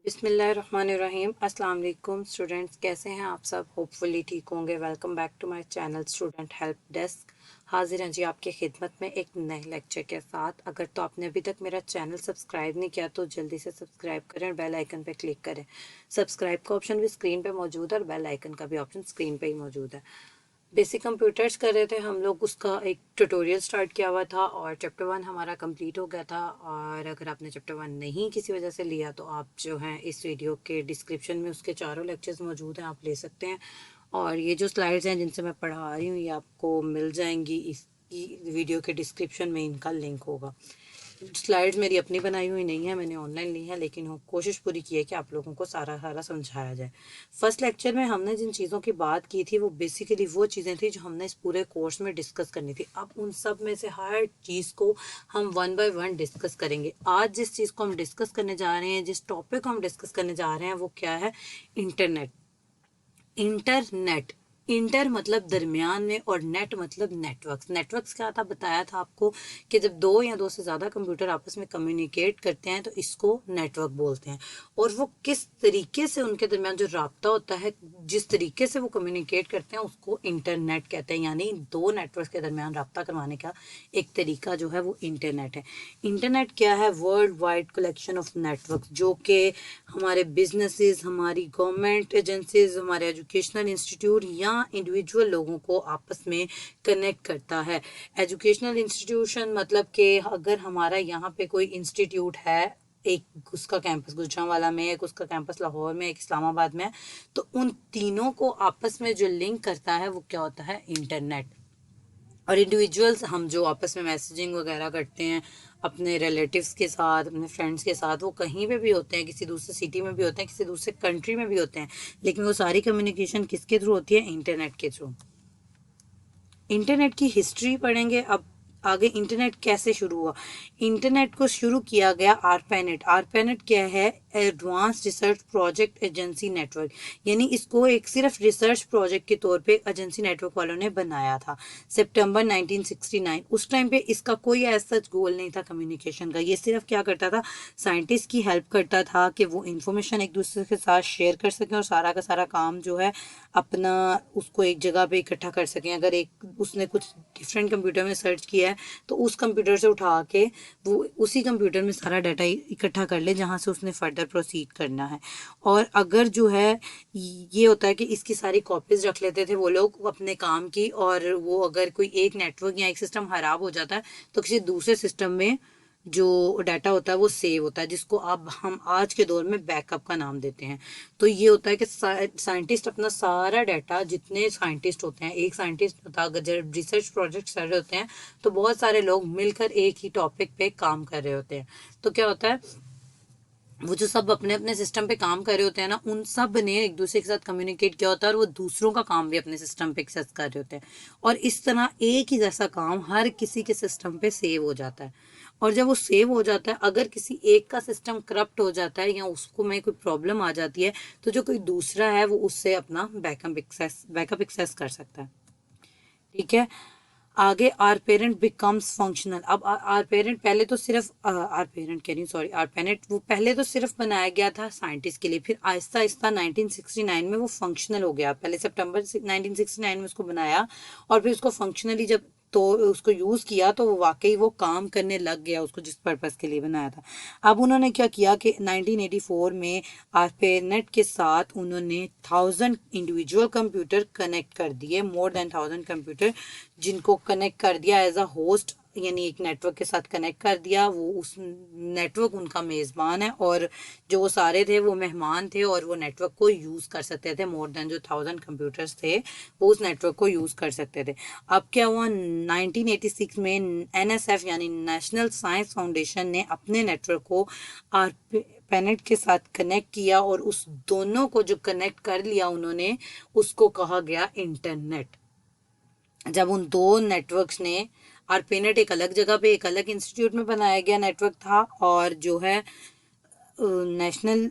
बिस्मिल्लाहिर्रहमानिर्रहीम। अस्सलाम वालेकुम स्टूडेंट्स, कैसे हैं आप सब? होपफुली ठीक होंगे। Welcome back to my channel student help desk. हाजिर हैं जी आपकी खिदमत में एक नए लेक्चर के साथ। अगर तो आपने अभी तक मेरा चैनल सब्सक्राइब नहीं किया तो जल्दी से सब्सक्राइब करें और बेल आइकन पे क्लिक करें। सब्सक्राइब का ऑप्शन भी स्क्रीन पे मौजूद है और बेल आइकन का भी ऑप्शन स्क्रीन पे ही मौजूद है। बेसिक कंप्यूटर्स कर रहे थे हम लोग, उसका एक ट्यूटोरियल स्टार्ट किया हुआ था और चैप्टर 1 हमारा कंप्लीट हो गया था। और अगर आपने चैप्टर 1 नहीं किसी वजह से लिया तो आप जो है इस वीडियो के डिस्क्रिप्शन में उसके चारों लेक्चर्स मौजूद हैं, आप ले सकते हैं। और ये जो स्लाइड्स हैं जिनसे मैं पढ़ा रही हूँ ये आपको मिल जाएंगी, इसकी वीडियो के डिस्क्रिप्शन में इनका लिंक होगा। स्लाइड्स मेरी अपनी बनाई हुई नहीं है, मैंने ऑनलाइन ली है, लेकिन कोशिश पूरी की है कि आप लोगों को सारा सारा समझाया जाए। फर्स्ट लेक्चर में हमने जिन चीज़ों की बात की थी वो बेसिकली वो चीज़ें थी जो हमने इस पूरे कोर्स में डिस्कस करनी थी। अब उन सब में से हर चीज़ को हम वन बाय वन डिस्कस करेंगे। आज जिस चीज़ को हम डिस्कस करने जा रहे हैं, जिस टॉपिक को हम डिस्कस करने जा रहे हैं वो क्या है? इंटरनेट। इंटरनेट, इंटर मतलब दरमियान में और नेट मतलब नेटवर्क्स। नेटवर्क्स क्या था बताया था आपको कि जब दो या दो से ज़्यादा कंप्यूटर आपस में कम्युनिकेट करते हैं तो इसको नेटवर्क बोलते हैं। और वो किस तरीके से उनके दरमियान जो राब्ता होता है, जिस तरीके से वो कम्युनिकेट करते हैं उसको इंटरनेट कहते हैं। यानी दो नेटवर्क के दरमियान राब्ता करवाने का एक तरीका जो है वो इंटरनेट है। इंटरनेट क्या है? World wide collection of network जो कि हमारे बिजनेसेस, हमारी गवर्नमेंट एजेंसीज, हमारे एजुकेशनल इंस्टीट्यूट या इंडिविजुअल लोगों को आपस में कनेक्ट करता है। एजुकेशनल इंस्टीट्यूशन मतलब कि अगर हमारा यहाँ पे कोई इंस्टीट्यूट है, एक उसका कैंपस गुजरांवाला में, एक उसका कैंपस लाहौर में, एक इस्लामाबाद में, तो उन तीनों को आपस में जो लिंक करता है वो क्या होता है? इंटरनेट। और इंडिविजुअल्स हम जो आपस में मैसेजिंग वगैरह करते हैं अपने रिलेटिव्स के साथ, अपने फ्रेंड्स के साथ, वो कहीं पे भी होते हैं, किसी दूसरे सिटी में भी होते हैं, किसी दूसरे कंट्री में भी होते हैं, लेकिन वो सारी कम्युनिकेशन किसके थ्रू होती है? इंटरनेट के थ्रू। इंटरनेट की हिस्ट्री पढ़ेंगे अब आगे। इंटरनेट कैसे शुरू हुआ? इंटरनेट को शुरू किया गया आरपैनेट। आरपैनेट क्या है? Advance research project agency network. यानी इसको एक सिर्फ रिसर्च प्रोजेक्ट के तौर पे एजेंसी नेटवर्क वालों ने बनाया था सितंबर 1969। उस टाइम पे इसका कोई ऐसा गोल नहीं था कम्युनिकेशन का, ये सिर्फ क्या करता था? साइंटिस्ट की हेल्प करता था कि वो इंफॉर्मेशन एक दूसरे के साथ शेयर कर सकें और सारा का सारा काम जो है अपना उसको एक जगह पे इकट्ठा कर सकें। अगर एक उसने कुछ डिफरेंट कंप्यूटर में सर्च किया है तो उस कंप्यूटर से उठा के वो उसी कंप्यूटर में सारा डाटा इकट्ठा कर ले जहाँ से उसने फर्दर प्रोसीड करना है। और अगर जो है ये होता है कि इसकी सारी कॉपीज रख लेते थे वो लोग अपने काम की, और वो अगर कोई एक नेटवर्क या एक सिस्टम खराब हो जाता है तो किसी दूसरे सिस्टम में जो डाटा होता है वो सेव होता है, जिसको अब हम आज के दौर में बैकअप का नाम देते हैं। तो ये होता है कि साइंटिस्ट अपना सारा डाटा, जितने साइंटिस्ट होते हैं, एक साइंटिस्ट होता है, अगर जब रिसर्च प्रोजेक्ट कर रहे होते हैं तो बहुत सारे लोग मिलकर एक ही टॉपिक पे काम कर रहे होते हैं। तो क्या होता है, वो जो सब अपने अपने सिस्टम पे काम कर रहे होते हैं ना, उन सब ने एक दूसरे के साथ कम्युनिकेट किया होता है और वो दूसरों का काम भी अपने सिस्टम पे एक्सेस कर रहे होते हैं। और इस तरह एक ही जैसा काम हर किसी के सिस्टम पे सेव हो जाता है। और जब वो सेव हो जाता है, अगर किसी एक का सिस्टम करप्ट हो जाता है या उसको में कोई प्रॉब्लम आ जाती है तो जो कोई दूसरा है वो उससे अपना बैकअप एक्सेस कर सकता है। ठीक है। आगे आर पेरेंट बिकम्स फंक्शनल। अब आर पेरेंट पहले तो सिर्फ आर पेरेंट कह रही हूँ, सॉरी, आर पेरेंट वो पहले तो सिर्फ बनाया गया था साइंटिस्ट के लिए, फिर आहिस्ता आहिस्ता 1969 में वो फंक्शनल हो गया। पहले सितंबर 1969 में उसको बनाया और फिर उसको फंक्शनली जब तो उसको यूज़ किया तो वो वाकई वो काम करने लग गया उसको जिस पर्पज़ के लिए बनाया था। अब उन्होंने क्या किया कि 1984 में आरपेनेट के साथ उन्होंने 1000 इंडिविजुअल कंप्यूटर कनेक्ट कर दिए, मोर देन 1000 कंप्यूटर जिनको कनेक्ट कर दिया एज अ होस्ट, यानी एक नेटवर्क के साथ कनेक्ट कर दिया। वो उस नेटवर्क उनका मेज़बान है और जो वो सारे थे वो मेहमान थे और वो नेटवर्क को यूज़ कर सकते थे। मोर देन जो 1000 कंप्यूटर्स थे वो उस नेटवर्क को यूज़ कर सकते थे। अब क्या हुआ, 1986 में एनएसएफ यानी नेशनल साइंस फाउंडेशन ने अपने नेटवर्क को पेनेट के साथ कनेक्ट किया और उस दोनों को जो कनेक्ट कर लिया उन्होंने, उसको कहा गया इंटरनेट। जब उन दो नेटवर्क्स ने, आरपेनेट एक अलग जगह पे एक अलग इंस्टीट्यूट में बनाया गया नेटवर्क था और जो है नेशनल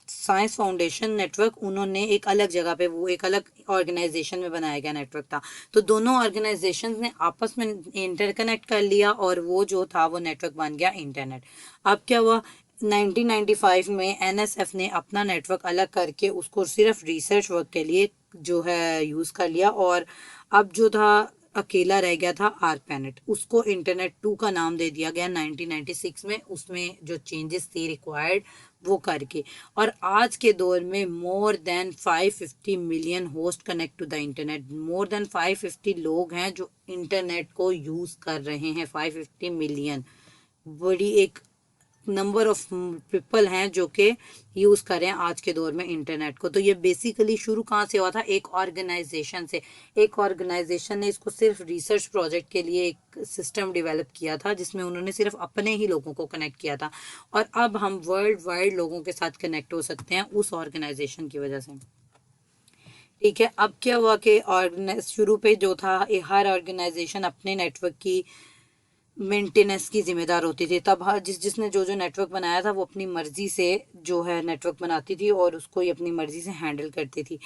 साइंस फाउंडेशन नेटवर्क उन्होंने एक अलग जगह पे, वो एक अलग ऑर्गेनाइजेशन में बनाया गया नेटवर्क था। तो दोनों ऑर्गेनाइजेशन ने आपस में इंटरकनेक्ट कर लिया और वो जो था वो नेटवर्क बन गया इंटरनेट। अब क्या हुआ, 1995 में एनएसएफ ने अपना नेटवर्क अलग करके उसको सिर्फ रिसर्च वर्क के लिए जो है यूज़ कर लिया, और अब जो था अकेला रह गया था आरपैनेट, उसको इंटरनेट 2 का नाम दे दिया गया 1996 में, उसमें जो चेंजेस थे रिक्वायर्ड वो करके। और आज के दौर में more than 550 million host connect to the internet, more than 550 लोग हैं जो इंटरनेट को यूज़ कर रहे हैं, 550 मिलियन, बड़ी एक नंबर ऑफ पीपल हैं जो कि यूज़ कर रहे हैं आज के दौर में इंटरनेट को। तो ये बेसिकली शुरू कहाँ से हुआ था, एक ऑर्गेनाइजेशन से। एक ऑर्गेनाइजेशन ने इसको सिर्फ रिसर्च प्रोजेक्ट के लिए एक सिस्टम डेवलप किया था जिसमें उन्होंने सिर्फ अपने ही लोगों को कनेक्ट किया था, और अब हम वर्ल्ड वाइड लोगों के साथ कनेक्ट हो सकते हैं उस ऑर्गेनाइजेशन की वजह से। ठीक है, अब क्या हुआ कि शुरू पे जो था हर ऑर्गेनाइजेशन अपने नेटवर्क की मेंटेनेंस की जिम्मेदार होती थी। तब हर जिसने जो जो नेटवर्क बनाया था वो अपनी मर्जी से जो है नेटवर्क बनाती थी और उसको ही अपनी मर्जी से हैंडल करती थी।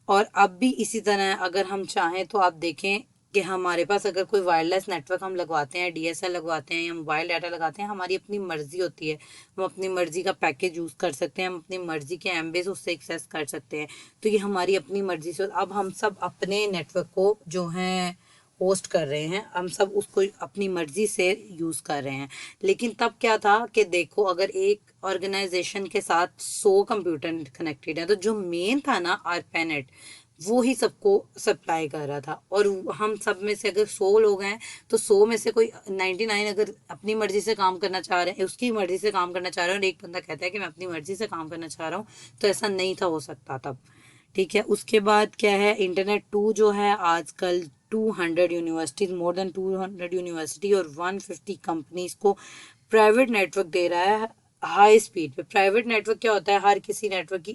और अब भी इसी तरह अगर हम चाहें तो आप देखें कि हमारे पास अगर कोई वायरलेस नेटवर्क हम लगवाते हैं, डीएसएल लगवाते हैं या मोबाइल डाटा लगाते हैं, हमारी अपनी मर्जी होती है, हम अपनी मर्जी का पैकेज यूज़ कर सकते हैं, हम अपनी मर्जी के एमबीज उससे एक्सेस कर सकते हैं। तो ये हमारी अपनी मर्जी से, अब हम सब अपने नेटवर्क को जो है होस्ट कर रहे हैं, हम सब उसको अपनी मर्जी से यूज़ कर रहे हैं। लेकिन तब क्या था कि देखो, अगर एक ऑर्गेनाइजेशन के साथ 100 कंप्यूटर कनेक्टेड है तो जो मेन था ना आरपैनेट, वो ही सबको सप्लाई कर रहा था। और हम सब में से अगर 100 लोग हैं तो 100 में से कोई 99 अगर अपनी मर्जी से काम करना चाह रहे हैं, उसकी मर्जी से काम करना चाह रहे हैं, और एक बंदा कहता है कि मैं अपनी मर्जी से काम करना चाह रहा हूँ, तो ऐसा नहीं था हो सकता तब। ठीक है, उसके बाद क्या है, इंटरनेट 2 जो है आजकल 200 यूनिवर्सिटीज, मोर देन 200 यूनिवर्सिटी और 150 कंपनीज को प्राइवेट नेटवर्क दे रहा है हाई स्पीड पे। प्राइवेट नेटवर्क क्या होता है, हर किसी नेटवर्क की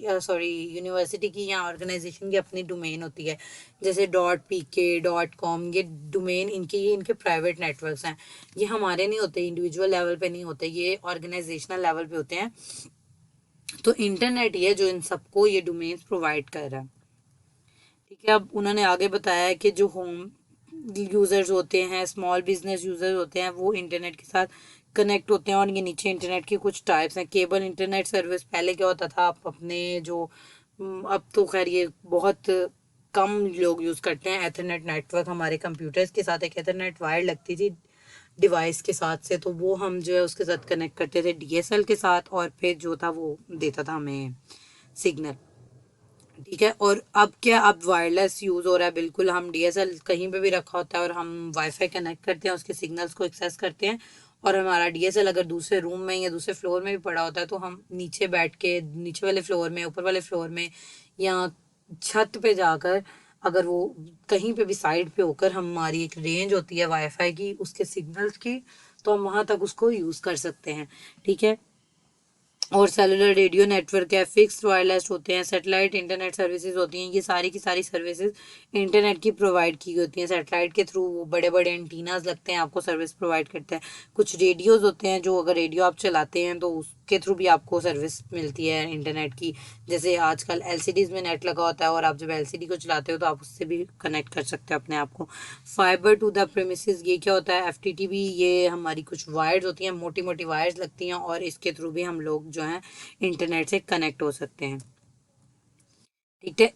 यूनिवर्सिटी की या ऑर्गेनाइजेशन की अपनी डोमेन होती है, जैसे .pk.com, ये डोमेन इनके, ये इनके प्राइवेट नेटवर्क्स हैं। ये हमारे नहीं होते, इंडिविजुअल लेवल पे नहीं होते, ये ऑर्गेनाइजेशनल लेवल पे होते हैं। तो इंटरनेट ही है जो इन सबको ये डोमेन्स प्रोवाइड कर रहा है। ठीक है, अब उन्होंने आगे बताया है कि जो होम यूज़र्स होते हैं, स्मॉल बिजनेस यूज़र्स होते हैं, वो इंटरनेट के साथ कनेक्ट होते हैं। और ये नीचे इंटरनेट की कुछ टाइप्स हैं। केबल इंटरनेट सर्विस, पहले क्या होता था, आप अपने जो अब तो खैर ये बहुत कम लोग यूज़ करते हैं एथरनेट नेटवर्क। हमारे कंप्यूटर्स के साथ एक एथरनेट वायर लगती थी डिवाइस के साथ से, तो वो हम जो है उसके साथ कनेक्ट करते थे डीएसएल के साथ, और फिर जो था वो देता था हमें सिग्नल। ठीक है, और अब क्या, अब वायरलेस यूज़ हो रहा है बिल्कुल। हम डीएसएल कहीं पे भी रखा होता है और हम वाईफाई कनेक्ट करते हैं, उसके सिग्नल्स को एक्सेस करते हैं, और हमारा डीएसएल अगर दूसरे रूम में या दूसरे फ्लोर में भी पड़ा होता है तो हम नीचे बैठ के नीचे वाले फ्लोर में, ऊपर वाले फ्लोर में या छत पे जाकर, अगर वो कहीं पे भी साइड पे होकर, हमारी एक रेंज होती है वाईफाई की उसके सिग्नल्स की, तो हम वहां तक उसको यूज़ कर सकते हैं। ठीक है, और सेलुलर रेडियो नेटवर्क है, फिक्स्ड वायरलेस होते हैं, सैटेलाइट इंटरनेट सर्विसेज होती हैं, ये सारी की सारी सर्विसेज इंटरनेट की प्रोवाइड की होती हैं। सैटेलाइट के थ्रू वो बड़े बड़े एंटीनाज लगते हैं, आपको सर्विस प्रोवाइड करते हैं। कुछ रेडियोज होते हैं जो अगर रेडियो आप चलाते हैं तो उसके थ्रू भी आपको सर्विस मिलती है इंटरनेट की। जैसे आजकल एलसीडीज में नेट लगा होता है, और आप जब एलसीडी को चलाते हो तो आप उससे भी कनेक्ट कर सकते हो अपने आप को। फाइबर टू द प्रेमिसेस, ये क्या होता है, एफटीटीपी, ये हमारी कुछ वायर्स होती हैं, मोटी मोटी वायर्स लगती हैं, और इसके थ्रू भी हम लोग जो है इंटरनेट से कनेक्ट हो सकते हैं। ठीक है,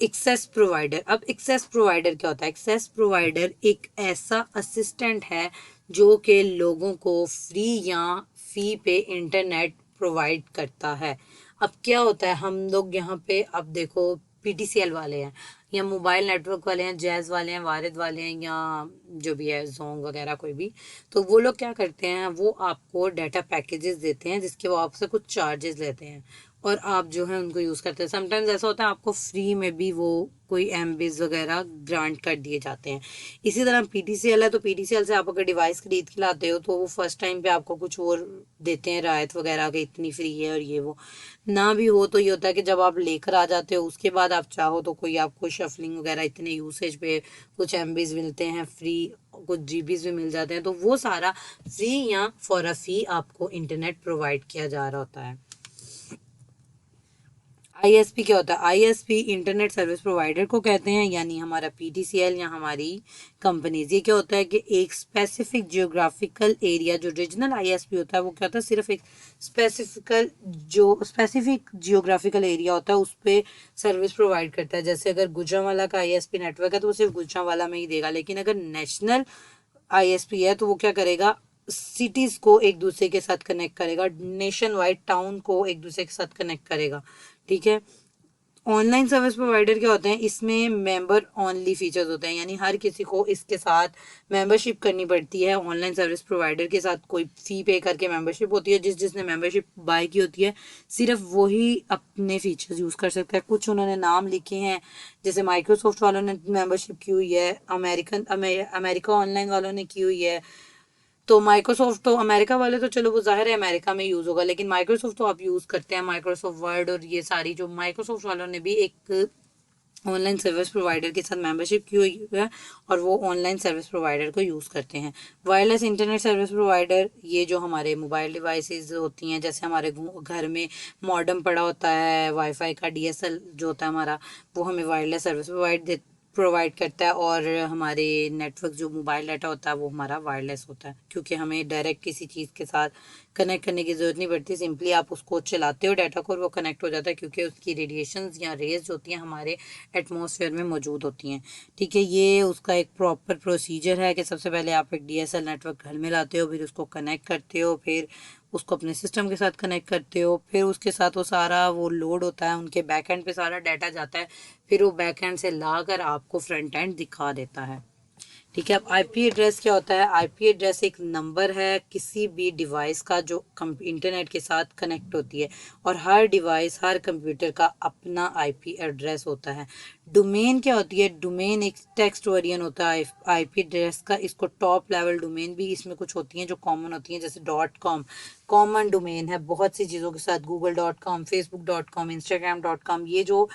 एक्सेस प्रोवाइडर। अब एक्सेस प्रोवाइडर क्या होता है, एक्सेस प्रोवाइडर एक ऐसा असिस्टेंट है जो कि लोगों को फ्री या फी पे इंटरनेट प्रोवाइड करता है। अब क्या होता है, हम लोग यहाँ पे अब देखो पीटीसीएल वाले हैं या मोबाइल नेटवर्क वाले हैं, जैज वाले हैं, वारिद वाले हैं, या जो भी है जोंग वगैरह कोई भी, तो वो लोग क्या करते हैं, वो आपको डाटा पैकेजेस देते हैं जिसके वो आपसे कुछ चार्जेस लेते हैं, और आप जो है उनको यूज़ करते हैं। समटाइम्स ऐसा होता है आपको फ्री में भी वो कोई एमबीज वगैरह ग्रांट कर दिए जाते हैं। इसी तरह पीटीसीएल है, तो पीटीसीएल से आप अगर डिवाइस खरीद के लाते हो तो वो फर्स्ट टाइम पे आपको कुछ और देते हैं, रायत वगैरह के, इतनी फ्री है और ये वो। ना भी हो तो ये होता है कि जब आप लेकर आ जाते हो उसके बाद आप चाहो तो कोई आपको शफलिंग वगैरह इतने यूसेज पे कुछ एमबीज मिलते हैं फ्री, कुछ जीबीज भी मिल जाते हैं, तो वो सारा फ्री या फॉर अ फी आपको इंटरनेट प्रोवाइड किया जा रहा होता है। आईएसपी क्या होता है? आईएसपी इंटरनेट सर्विस प्रोवाइडर को कहते हैं, यानी हमारा पीटीसीएल या हमारी कंपनीज। ये क्या होता है कि एक स्पेसिफिक जियोग्राफिकल एरिया, जो रीजनल आईएसपी होता है वो क्या होता है, सिर्फ एक स्पेसिफिक जियोग्राफिकल एरिया होता है उस पर सर्विस प्रोवाइड करता है। जैसे अगर गुजरांवाला का आईएसपी नेटवर्क है तो वो सिर्फ गुजरांवाला में ही देगा, लेकिन अगर नेशनल आईएसपी है तो वो क्या करेगा, सिटीज को एक दूसरे के साथ कनेक्ट करेगा, नेशन वाइड टाउन को एक दूसरे के साथ कनेक्ट करेगा। ठीक है। ऑनलाइन सर्विस प्रोवाइडर क्या होते हैं, इसमें मेंबर ओनली फीचर्स होते हैं, यानी हर किसी को इसके साथ मेंबरशिप करनी पड़ती है। ऑनलाइन सर्विस प्रोवाइडर के साथ कोई फी पे करके मेंबरशिप होती है, जिसने मेंबरशिप बाय की होती है सिर्फ वही अपने फीचर्स यूज कर सकता है। कुछ उन्होंने नाम लिखे हैं, जैसे माइक्रोसॉफ्ट वालों ने मेंबरशिप की हुई है, अमेरिका ऑनलाइन वालों ने की हुई है। तो माइक्रोसॉफ्ट तो अमेरिका वाले तो चलो वो जाहिर है अमेरिका में यूज होगा, लेकिन माइक्रोसॉफ्ट तो आप यूज करते हैं, माइक्रोसॉफ्ट वर्ड और ये सारी, जो माइक्रोसॉफ्ट वालों ने भी एक ऑनलाइन सर्विस प्रोवाइडर के साथ मेंबरशिप की हुई है और वो ऑनलाइन सर्विस प्रोवाइडर को यूज़ करते हैं। वायरलेस इंटरनेट सर्विस प्रोवाइडर, ये जो हमारे मोबाइल डिवाइसेस होती हैं, जैसे हमारे घर में मॉडेम पड़ा होता है वाईफाई का, डीएसएल जो होता है हमारा, वो हमें वायरलेस सर्विस प्रोवाइड करता है। और हमारे नेटवर्क जो मोबाइल डाटा होता है वो हमारा वायरलेस होता है, क्योंकि हमें डायरेक्ट किसी चीज़ के साथ कनेक्ट करने की ज़रूरत नहीं पड़ती, सिंपली आप उसको चलाते हो डाटा को और वो कनेक्ट हो जाता है, क्योंकि उसकी रेडिएशंस या रेज जो होती हैं हमारे एटमॉस्फेयर में मौजूद होती हैं। ठीक है। ये उसका एक प्रॉपर प्रोसीजर है कि सबसे पहले आप एक डीएसएल नेटवर्क घर में लाते हो, फिर उसको कनेक्ट करते हो, फिर उसको अपने सिस्टम के साथ कनेक्ट करते हो, फिर उसके साथ वो सारा वो लोड होता है, उनके बैक एंड पे सारा डाटा जाता है, फिर वो बैक एंड से लाकर आपको फ्रंट एंड दिखा देता है। ठीक है। अब आईपी एड्रेस क्या होता है? आईपी एड्रेस एक नंबर है किसी भी डिवाइस का जो इंटरनेट के साथ कनेक्ट होती है, और हर डिवाइस, हर कंप्यूटर का अपना आईपी एड्रेस होता है। डोमेन क्या होती है? डोमेन एक टेक्स्ट वेरिएंट होता है आईपी एड्रेस का। इसको टॉप लेवल डोमेन भी इसमें कुछ होती हैं जो कॉमन होती हैं, जैसे .com कॉमन डोमेन है बहुत सी चीज़ों के साथ, google.com, facebook.com, instagram.com। ये जो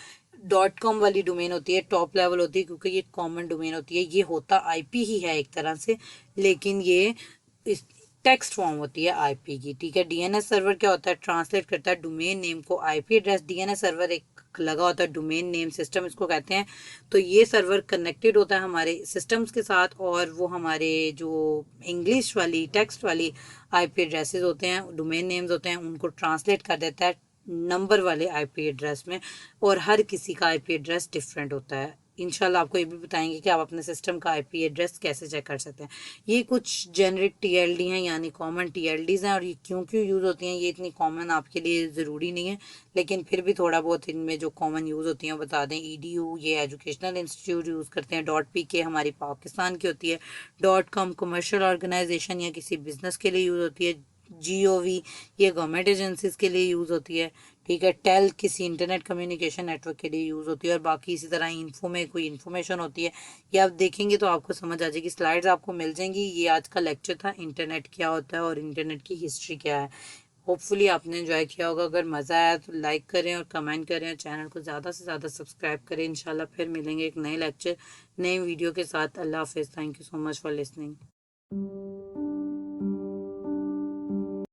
.com वाली डोमेन होती है टॉप लेवल होती है, क्योंकि ये कॉमन डोमेन होती है। ये होता आईपी ही है एक तरह से, लेकिन ये इस टेक्स्ट फॉर्म होती है आईपी की। ठीक है। डीएनएस सर्वर क्या होता है? ट्रांसलेट करता है डोमेन नेम को आईपी एड्रेस। डीएनएस सर्वर एक लगा होता है, डोमेन नेम सिस्टम इसको कहते हैं। तो ये सर्वर कनेक्टेड होता है हमारे सिस्टम्स के साथ, और वो हमारे जो इंग्लिश वाली टेक्स्ट वाली आईपी एड्रेसेस होते हैं, डोमेन नेम्स होते हैं, उनको ट्रांसलेट कर देता है नंबर वाले आईपी एड्रेस में। और हर किसी का आईपी एड्रेस डिफरेंट होता है। इंशाल्लाह आपको ये भी बताएंगे कि आप अपने सिस्टम का आईपी एड्रेस कैसे चेक कर सकते हैं। ये कुछ जेनरिक टीएलडी हैं, यानी कॉमन टीएलडीज हैं, और ये क्यों क्यों यूज़ होती हैं ये इतनी कॉमन आपके लिए ज़रूरी नहीं है, लेकिन फिर भी थोड़ा बहुत इनमें जो कॉमन यूज़ होती हैं वो बता दें। ईडीयू ये एजुकेशनल इंस्टीट्यूट यूज़ करते हैं। .pk हमारी पाकिस्तान की होती है। .com कमर्शियल ऑर्गेनाइजेशन या किसी बिजनेस के लिए यूज़ होती है। GOV ये गवर्नमेंट एजेंसीज के लिए यूज़ होती है। ठीक है। टेल किसी इंटरनेट कम्युनिकेशन नेटवर्क के लिए यूज़ होती है। और बाकी इसी तरह इन्फो में कोई इन्फॉर्मेशन होती है, ये आप देखेंगे तो आपको समझ आ जाएगी, स्लाइड्स आपको मिल जाएंगी। ये आज का लेक्चर था, इंटरनेट क्या होता है और इंटरनेट की हिस्ट्री क्या है। होपफुली आपने एंजॉय किया होगा। अगर मज़ा आया तो लाइक करें और कमेंट करें और चैनल को ज़्यादा से ज़्यादा सब्सक्राइब करें। इंशाल्लाह फिर मिलेंगे एक नए लेक्चर, नए वीडियो के साथ। अल्लाह हाफिज़। Thank you so much for listening.